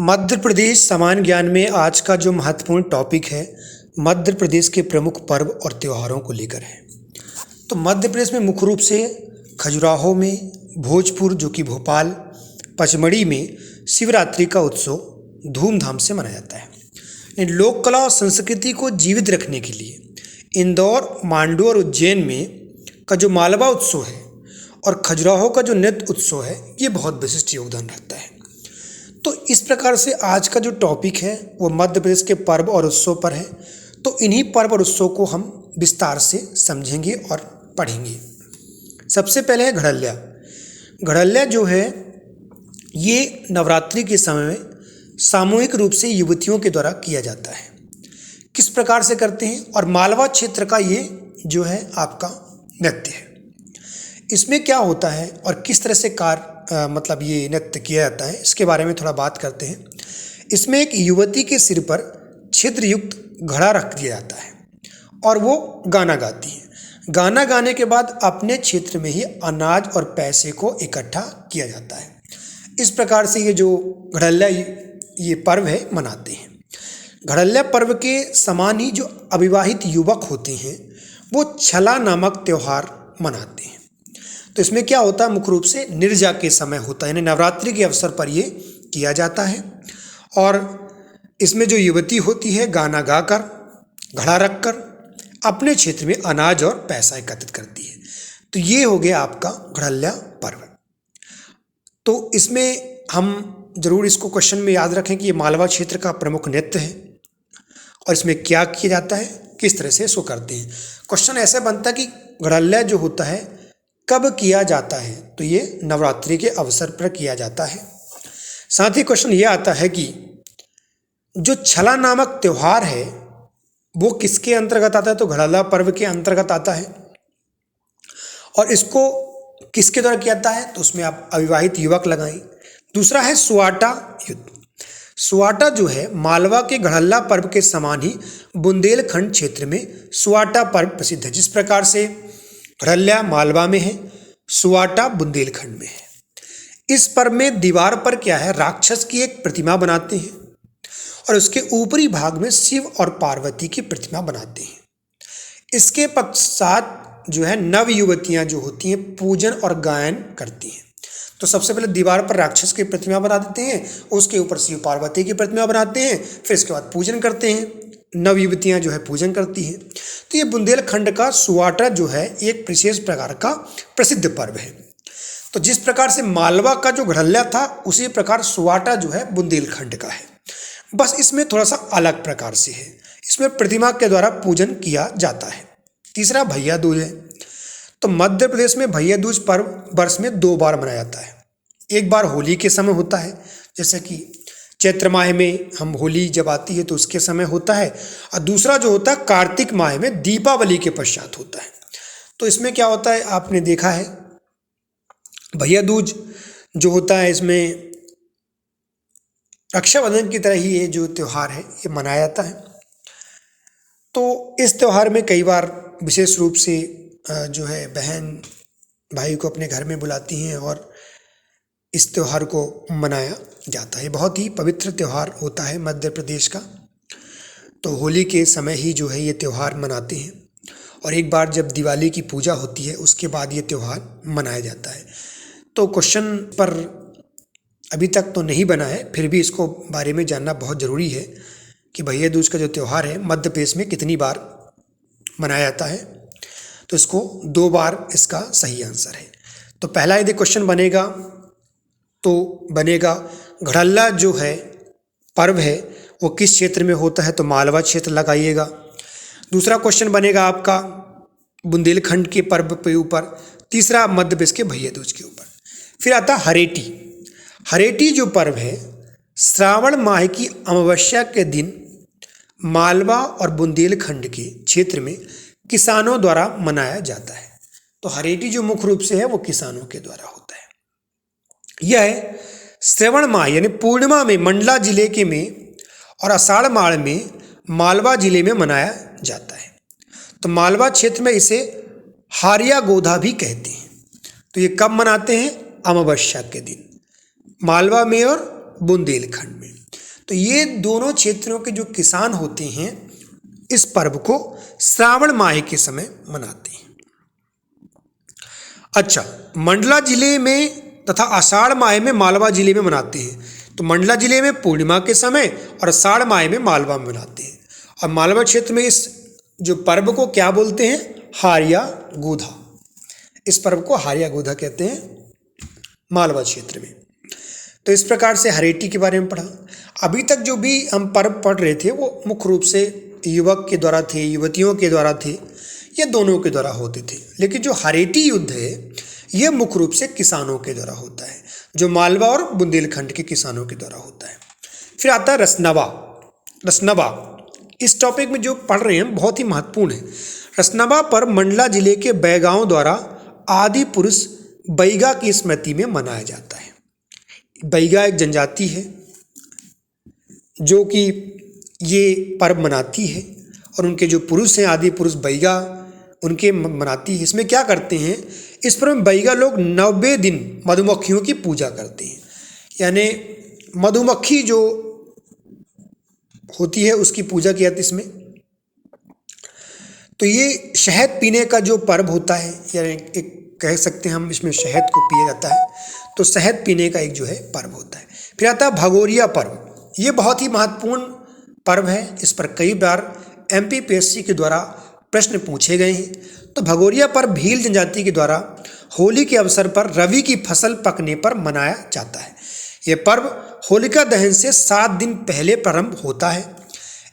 मध्य प्रदेश सामान्य ज्ञान में आज का जो महत्वपूर्ण टॉपिक है मध्य प्रदेश के प्रमुख पर्व और त्योहारों को लेकर है। तो मध्य प्रदेश में मुख्य रूप से खजुराहो में, भोजपुर जो कि भोपाल, पचमढ़ी में शिवरात्रि का उत्सव धूमधाम से मनाया जाता है। इन लोक कला और संस्कृति को जीवित रखने के लिए इंदौर, मांडू और उज्जैन में का जो मालवा उत्सव है और खजुराहो का जो नृत्य उत्सव है ये बहुत विशिष्ट योगदान रखता है। तो इस प्रकार से आज का जो टॉपिक है वो मध्य प्रदेश के पर्व और उत्सव पर है। तो इन्हीं पर्व और उत्सव को हम विस्तार से समझेंगे और पढ़ेंगे। सबसे पहले है घड़ल्ला। घड़ल्ला जो है ये नवरात्रि के समय में सामूहिक रूप से युवतियों के द्वारा किया जाता है। किस प्रकार से करते हैं और मालवा क्षेत्र का ये जो है आपका नृत्य है। इसमें क्या होता है और किस तरह से मतलब ये नृत्य किया जाता है इसके बारे में थोड़ा बात करते हैं। इसमें एक युवती के सिर पर छिद्र युक्त घड़ा रख दिया जाता है और वो गाना गाती है। गाना गाने के बाद अपने क्षेत्र में ही अनाज और पैसे को इकट्ठा किया जाता है। इस प्रकार से ये जो घड़ल्ला ये पर्व है मनाते हैं। घड़ल्ला पर्व के समान ही जो अविवाहित युवक होते हैं वो छला नामक त्यौहार मनाते हैं। तो इसमें क्या होता है, मुख्य रूप से निर्जा के समय होता है, यानी नवरात्रि के अवसर पर ये किया जाता है। और इसमें जो युवती होती है गाना गाकर, घड़ा रखकर अपने क्षेत्र में अनाज और पैसा एकत्रित करती है। तो ये हो गया आपका घड़ल्ला पर्व। तो इसमें हम जरूर इसको क्वेश्चन में याद रखें कि ये मालवा क्षेत्र का प्रमुख नृत्य है और इसमें क्या किया जाता है, किस तरह से इसको करते हैं। क्वेश्चन ऐसे बनता है कि घड़ल्ला जो होता है कब किया जाता है, तो ये नवरात्रि के अवसर पर किया जाता है। साथ ही क्वेश्चन ये आता है कि जो छला नामक त्यौहार है वो किसके अंतर्गत आता है, तो घड़ल्ला पर्व के अंतर्गत आता है। और इसको किसके द्वारा किया जाता है, तो उसमें आप अविवाहित युवक लगाएं। दूसरा है सुआटा युद्ध। सुआटा जो है मालवा के घड़ल्ला पर्व के समान ही बुंदेलखंड क्षेत्र में सुआटा पर्व प्रसिद्ध है। जिस प्रकार से घड़ल्ला मालवा में है, सुआटा बुंदेलखंड में है। इस पर्व में दीवार पर क्या है, राक्षस की एक प्रतिमा बनाते हैं और उसके ऊपरी भाग में शिव और पार्वती की प्रतिमा बनाते हैं। इसके पश्चात जो है नव युवतियां जो होती हैं पूजन और गायन करती हैं। तो सबसे पहले दीवार पर राक्षस की प्रतिमा बना देते हैं, उसके ऊपर शिव पार्वती की प्रतिमा बनाते हैं, फिर इसके बाद पूजन करते हैं। नव युवतियाँ जो है पूजन करती हैं। तो ये बुंदेलखंड का सुआटा जो है एक विशेष प्रकार का प्रसिद्ध पर्व है। तो जिस प्रकार से मालवा का जो घड़ल्ला था उसी प्रकार सुआटा जो है बुंदेलखंड का है, बस इसमें थोड़ा सा अलग प्रकार से है। इसमें प्रतिमा के द्वारा पूजन किया जाता है। तीसरा भैया दूज है। तो मध्य प्रदेश में भैया दूज पर्व वर्ष में 2 बार मनाया जाता है। एक बार होली के समय होता है, जैसे कि चैत्र माह में हम होली जब आती है तो उसके समय होता है, और दूसरा जो होता है कार्तिक माह में दीपावली के पश्चात होता है। तो इसमें क्या होता है, आपने देखा है भैया दूज जो होता है इसमें रक्षाबंधन की तरह ही ये जो त्यौहार है ये मनाया जाता है। तो इस त्यौहार में कई बार विशेष रूप से जो है बहन भाई को अपने घर में बुलाती हैं और इस त्यौहार को मनाया जाता है। बहुत ही पवित्र त्यौहार होता है मध्य प्रदेश का। तो होली के समय ही जो है ये त्यौहार मनाते हैं और एक बार जब दिवाली की पूजा होती है उसके बाद ये त्यौहार मनाया जाता है। तो क्वेश्चन पर अभी तक तो नहीं बना है, फिर भी इसको बारे में जानना बहुत ज़रूरी है कि भैया दूज का जो त्यौहार है मध्य प्रदेश में कितनी बार मनाया जाता है। तो इसको 2 बार इसका सही आंसर है। तो पहला यदि क्वेश्चन बनेगा तो बनेगा घड़ल्ला जो है पर्व है वो किस क्षेत्र में होता है, तो मालवा क्षेत्र लगाइएगा। दूसरा क्वेश्चन बनेगा आपका बुंदेलखंड के पर्व के ऊपर। तीसरा मध्य प्रदेश के भैया दूज के ऊपर। फिर आता हरेटी। हरेटी जो पर्व है श्रावण माह की अमावस्या के दिन मालवा और बुंदेलखंड के क्षेत्र में किसानों द्वारा मनाया जाता है। तो हरेटी जो मुख्य रूप से है वो किसानों के द्वारा होता है। यह श्रवण माह यानी पूर्णिमा में मंडला जिले के में और आषाढ़ माह में मालवा जिले में मनाया जाता है। तो मालवा क्षेत्र में इसे हारिया गोधा भी कहते हैं। तो ये कब मनाते हैं, अमावस्या के दिन, मालवा में और बुंदेलखंड में। तो ये दोनों क्षेत्रों के जो किसान होते हैं इस पर्व को श्रावण माह के समय मनाते हैं। अच्छा, मंडला जिले में तथा आषाढ़ माह में मालवा जिले में मनाते हैं। तो मंडला जिले में पूर्णिमा के समय और आषाढ़ माह में मालवा में मनाते हैं। और मालवा क्षेत्र में इस जो पर्व को क्या बोलते हैं? हारिया गूधा। इस पर्व को हारिया गूधा कहते हैं मालवा क्षेत्र में। तो इस प्रकार से हरेटी के बारे में पढ़ा। अभी तक जो भी हम पर्व पढ़ रहे थे वो मुख्य रूप से युवक के द्वारा थे, युवतियों के द्वारा थे, या दोनों के द्वारा होते थे। लेकिन जो हरेटी युद्ध है ये मुख्य रूप से किसानों के द्वारा होता है, जो मालवा और बुंदेलखंड के किसानों के द्वारा होता है। फिर आता है रसनवा। रसनवा इस टॉपिक में जो पढ़ रहे हैं बहुत ही महत्वपूर्ण है। रसनवा पर मंडला जिले के बैगांव द्वारा आदि पुरुष बैगा की स्मृति में मनाया जाता है। बैगा एक जनजाति है जो कि ये पर्व मनाती है और उनके जो पुरुष हैं आदि पुरुष बैगा उनके मनाती है। इसमें क्या करते हैं? इस पर्व में बैगा लोग 90 दिन मधुमक्खियों की पूजा करते हैं, यानी मधुमक्खी जो होती है उसकी पूजा की जाती है इसमें। तो ये शहद पीने का जो पर्व होता है, यानी एक कह सकते हैं हम इसमें शहद को पिया जाता है, तो शहद पीने का एक जो है पर्व होता है। फिर आता है भगोरिया पर्व। ये बहुत ही महत्वपूर्ण पर्व है। इस पर कई बार MPPSC के द्वारा प्रश्न पूछे गए हैं। तो भगोरिया पर्व भील जनजाति के द्वारा होली के अवसर पर रवि की फसल पकने पर मनाया जाता है। यह पर्व होलिका दहन से 7 दिन पहले प्रारंभ होता है।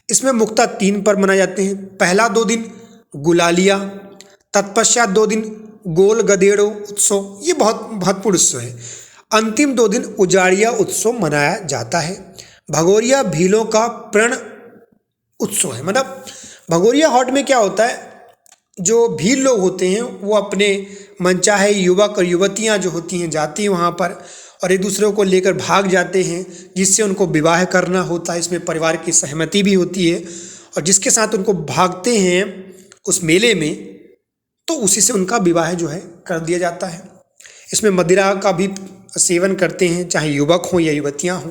इसमें मुख्यतः 3 पर्व मनाए जाते हैं। पहला 2 दिन गुलालिया, तत्पश्चात 2 दिन गोल गदेड़ो उत्सव, ये बहुत महत्वपूर्ण उत्सव है। अंतिम 2 दिन उजाड़िया उत्सव मनाया जाता है। भगोरिया भीलों का प्रण उत्सव है। मतलब भगोरिया हाट में क्या होता है, जो भील लोग होते हैं वो अपने मनचाहे युवक और युवतियां जो होती हैं जाती हैं वहाँ पर और एक दूसरे को लेकर भाग जाते हैं, जिससे उनको विवाह करना होता है। इसमें परिवार की सहमति भी होती है और जिसके साथ उनको भागते हैं उस मेले में, तो उसी से उनका विवाह जो है कर दिया जाता है। इसमें मदिरा का भी सेवन करते हैं, चाहे युवक हों या युवतियां हों।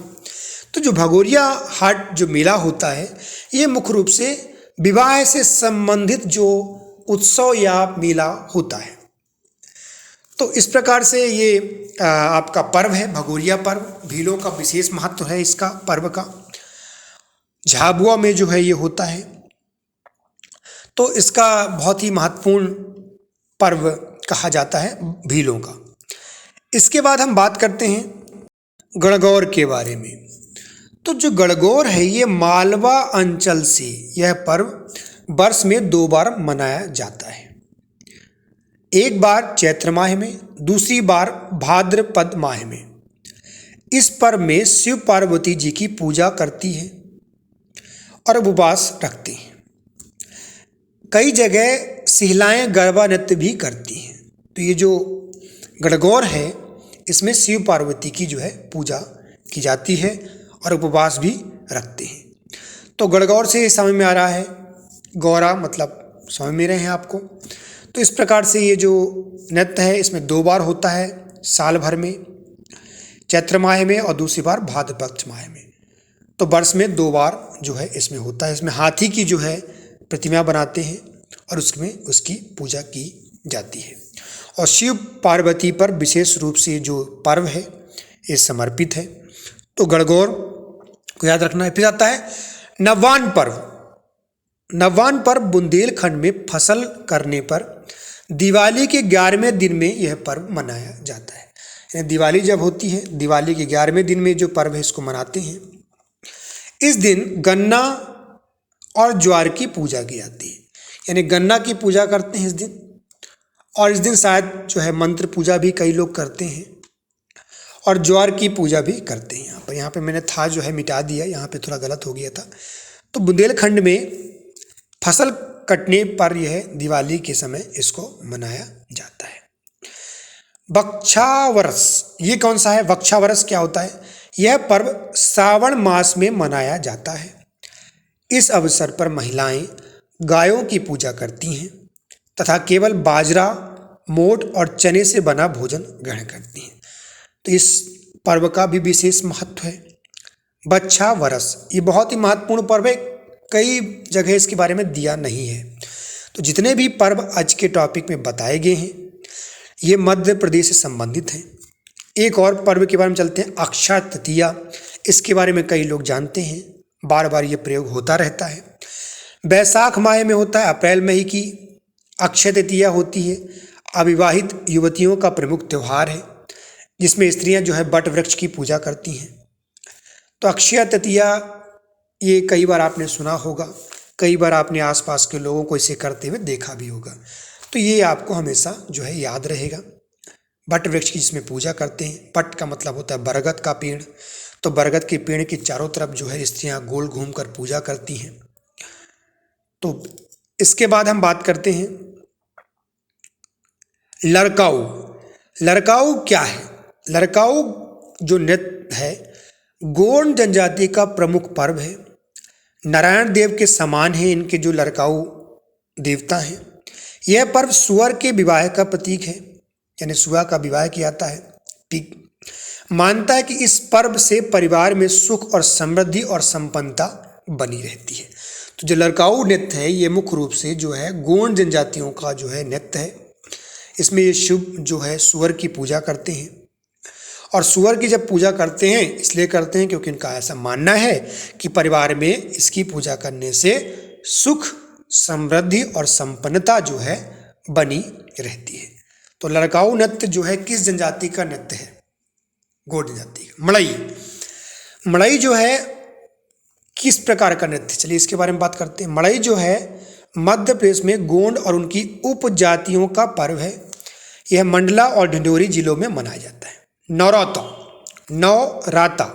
तो जो भगोरिया हाट जो मेला होता है ये मुख्य रूप से विवाह से संबंधित जो उत्सव या मेला होता है। तो इस प्रकार से ये आपका पर्व है भगोरिया पर्व। भीलों का विशेष महत्व है इसका पर्व का। झाबुआ में जो है ये होता है, तो इसका बहुत ही महत्वपूर्ण पर्व कहा जाता है भीलों का। इसके बाद हम बात करते हैं गणगौर के बारे में। तो जो गणगौर है ये मालवा अंचल से यह पर्व वर्ष में 2 बार मनाया जाता है। एक बार चैत्र माह में, दूसरी बार भाद्रपद माह में। इस पर्व में शिव पार्वती जी की पूजा करती है और उपवास रखते हैं। कई जगह महिलाएं गरबा नृत्य भी करती हैं। तो ये जो गणगौर है इसमें शिव पार्वती की जो है पूजा की जाती है और उपवास भी रखते हैं। तो गणगौर से समझ में आ रहा है, गौरा मतलब समझ में रहे हैं आपको। तो इस प्रकार से ये जो नृत्य है इसमें 2 बार होता है साल भर में, चैत्र माह में और दूसरी बार भाद्रपद माह में। तो वर्ष में 2 बार जो है इसमें होता है। इसमें हाथी की जो है प्रतिमा बनाते हैं और उसमें उसकी पूजा की जाती है। और शिव पार्वती पर विशेष रूप से जो पर्व है ये समर्पित है। तो गणगौर को याद रखना है। फिर आता है नवान्न पर्व। नवान्न पर्व बुंदेलखंड में फसल करने पर दिवाली के 11वें दिन में यह पर्व मनाया जाता है। यानी दिवाली जब होती है, दिवाली के 11वें दिन में जो पर्व है इसको मनाते हैं। इस दिन गन्ना और ज्वार की पूजा की जाती है। यानी गन्ना की पूजा करते हैं इस दिन, और इस दिन शायद जो है मंत्र पूजा भी कई लोग करते हैं और ज्वार की पूजा भी करते हैं। यहाँ पे मैंने था जो है मिटा दिया, यहाँ पे थोड़ा गलत हो गया था। तो बुंदेलखंड में फसल कटने पर यह दिवाली के समय इसको मनाया जाता है। वक्षावरस, ये कौन सा है? वक्षावरस क्या होता है? यह पर्व श्रावण मास में मनाया जाता है। इस अवसर पर महिलाएं गायों की पूजा करती हैं तथा केवल बाजरा, मोट और चने से बना भोजन ग्रहण करती हैं। तो इस पर्व का भी विशेष महत्व है। बच्छा वरस, ये बहुत ही महत्वपूर्ण पर्व है, कई जगह इसके बारे में दिया नहीं है। तो जितने भी पर्व आज के टॉपिक में बताए गए हैं ये मध्य प्रदेश से संबंधित हैं। एक और पर्व के बारे में चलते हैं, अक्षय तृतीया। इसके बारे में कई लोग जानते हैं, बार बार ये प्रयोग होता रहता है। बैसाख माह में होता है, अप्रैल में ही की अक्षय तृतीया होती है। अविवाहित युवतियों का प्रमुख त्यौहार है जिसमें स्त्रियां जो है वट वृक्ष की पूजा करती हैं। तो अक्षय तृतीया ये कई बार आपने सुना होगा, कई बार आपने आसपास के लोगों को इसे करते हुए देखा भी होगा। तो ये आपको हमेशा जो है याद रहेगा। वट वृक्ष की जिसमें पूजा करते हैं, वट का मतलब होता है बरगद का पेड़, तो बरगद के पेड़ के चारों तरफ जो है स्त्रियां गोल घूमकर पूजा करती हैं। तो इसके बाद हम बात करते हैं लड़काऊ। लड़काऊ क्या है? लड़काऊ जो नृत्य है गोंड जनजाति का प्रमुख पर्व है। नारायण देव के समान है इनके जो लड़काऊ देवता हैं। यह पर्व सुअर के विवाह का प्रतीक है, यानी सुआ का विवाह किया जाता है। ठीक मानता है कि इस पर्व से परिवार में सुख और समृद्धि और संपन्नता बनी रहती है। तो जो लड़काऊ नृत्य है ये मुख्य रूप से जो है गोंड जनजातियों का जो है नृत्य है। इसमें ये शुभ जो है सुअर की पूजा करते हैं, और सुअर की जब पूजा करते हैं इसलिए करते हैं क्योंकि इनका ऐसा मानना है कि परिवार में इसकी पूजा करने से सुख, समृद्धि और संपन्नता जो है बनी रहती है। तो लड़काऊ नृत्य जो है किस जनजाति का नृत्य है? गोंड जनजाति का। मड़ई। मड़ई जो है किस प्रकार का नृत्य? चलिए इसके बारे में बात करते हैं। मड़ई जो है मध्य प्रदेश में गोंड और उनकी उपजातियों का पर्व है। यह मंडला और ढिंढोरी जिलों में मनाया जाता है। नवराता। नवराता।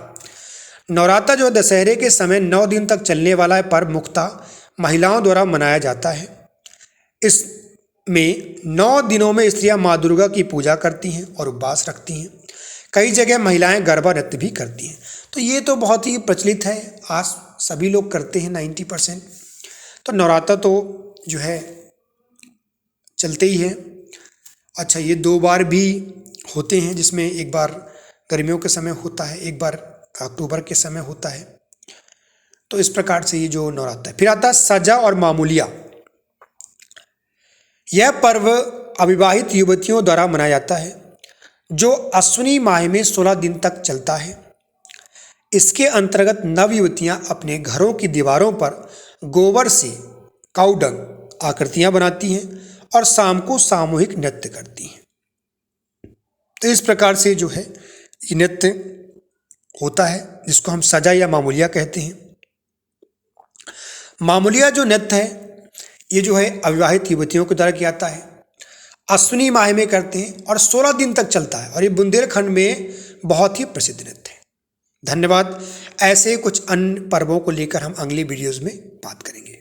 नवराता जो दशहरे के समय 9 दिन तक चलने वाला है पर्व मुख्यतः महिलाओं द्वारा मनाया जाता है। इसमें 9 दिनों में स्त्रियां माँ दुर्गा की पूजा करती हैं और उपवास रखती हैं। कई जगह महिलाएं गरबा नृत्य भी करती हैं। तो ये तो बहुत ही प्रचलित है, आज सभी लोग करते हैं 90%। तो नवराता तो जो है चलते ही है। अच्छा, ये 2 बार भी होते हैं, जिसमें एक बार गर्मियों के समय होता है, एक बार अक्टूबर के समय होता है। तो इस प्रकार से ये जो नवरात्र है। फिर आता है सजा और मामूलिया। यह पर्व अविवाहित युवतियों द्वारा मनाया जाता है जो अश्विनी माह में 16 दिन तक चलता है। इसके अंतर्गत नवयुवतियां अपने घरों की दीवारों पर गोबर से काउडंग आकृतियां बनाती हैं और शाम को सामूहिक नृत्य करती हैं। तो इस प्रकार से जो है ये नृत्य होता है जिसको हम सजा या मामूलिया कहते हैं। मामूलिया जो नृत्य है ये जो है अविवाहित युवतियों के द्वारा किया जाता है, अश्विनी माह में करते हैं और 16 दिन तक चलता है, और ये बुंदेलखंड में बहुत ही प्रसिद्ध नृत्य है। धन्यवाद। ऐसे कुछ अन्य पर्वों को लेकर हम अगली वीडियोज़ में बात करेंगे।